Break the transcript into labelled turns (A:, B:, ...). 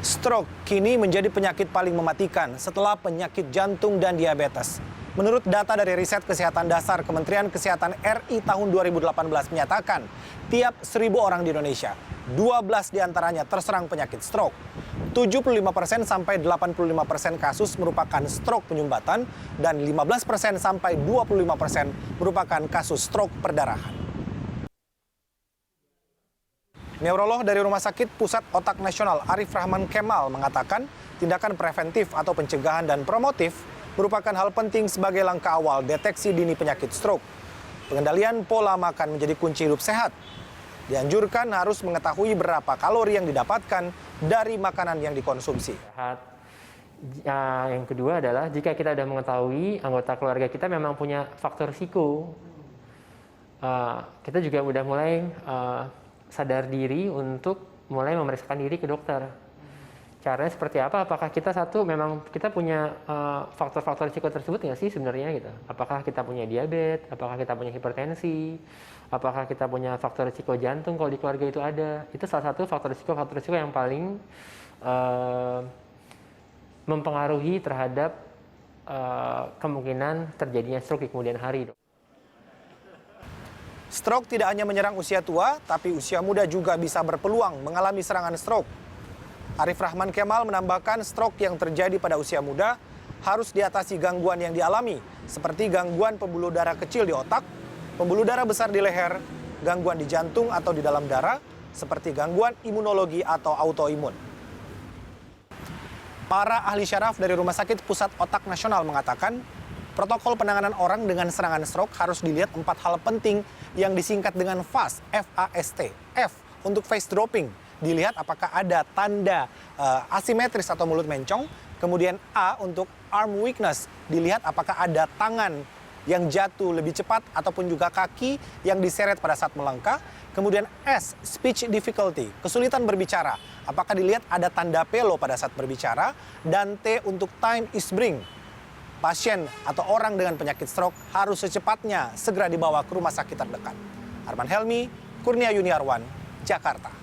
A: Stroke kini menjadi penyakit paling mematikan setelah penyakit jantung dan diabetes. Menurut data dari Riset Kesehatan Dasar Kementerian Kesehatan RI tahun 2018 menyatakan, tiap 1.000 orang di Indonesia, 12 diantaranya terserang penyakit stroke. 75% sampai 85% kasus merupakan stroke penyumbatan dan 15% sampai 25% merupakan kasus stroke perdarahan. Neurolog dari Rumah Sakit Pusat Otak Nasional Arif Rahman Kemal mengatakan tindakan preventif atau pencegahan dan promotif merupakan hal penting sebagai langkah awal deteksi dini penyakit stroke. Pengendalian pola makan menjadi kunci hidup sehat. Dianjurkan harus mengetahui berapa kalori yang didapatkan dari makanan yang dikonsumsi.
B: Yang kedua adalah jika kita sudah mengetahui anggota keluarga kita memang punya faktor risiko, kita juga sudah mulai sadar diri untuk mulai memeriksakan diri ke dokter. Caranya seperti apa? Apakah kita memang kita punya faktor-faktor risiko tersebut nggak sih sebenarnya gitu? Apakah kita punya diabetes? Apakah kita punya hipertensi? Apakah kita punya faktor risiko jantung kalau di keluarga itu ada? Itu salah satu faktor risiko yang paling mempengaruhi terhadap kemungkinan terjadinya stroke di kemudian hari.
A: Stroke tidak hanya menyerang usia tua, tapi usia muda juga bisa berpeluang mengalami serangan stroke. Arif Rahman Kemal menambahkan stroke yang terjadi pada usia muda harus diatasi gangguan yang dialami, seperti gangguan pembuluh darah kecil di otak, pembuluh darah besar di leher, gangguan di jantung atau di dalam darah, seperti gangguan imunologi atau autoimun. Para ahli syaraf dari Rumah Sakit Pusat Otak Nasional mengatakan, protokol penanganan orang dengan serangan stroke harus dilihat 4 hal penting yang disingkat dengan FAST, F-A-S-T. F untuk face dropping, dilihat apakah ada tanda asimetris atau mulut mencong. Kemudian A untuk arm weakness, dilihat apakah ada tangan yang jatuh lebih cepat ataupun juga kaki yang diseret pada saat melangkah. Kemudian S, speech difficulty, kesulitan berbicara, apakah dilihat ada tanda pelo pada saat berbicara. Dan T untuk time is bring, pasien atau orang dengan penyakit stroke harus secepatnya segera dibawa ke rumah sakit terdekat. Arman Helmi, Kurnia Yuniarwan, Jakarta.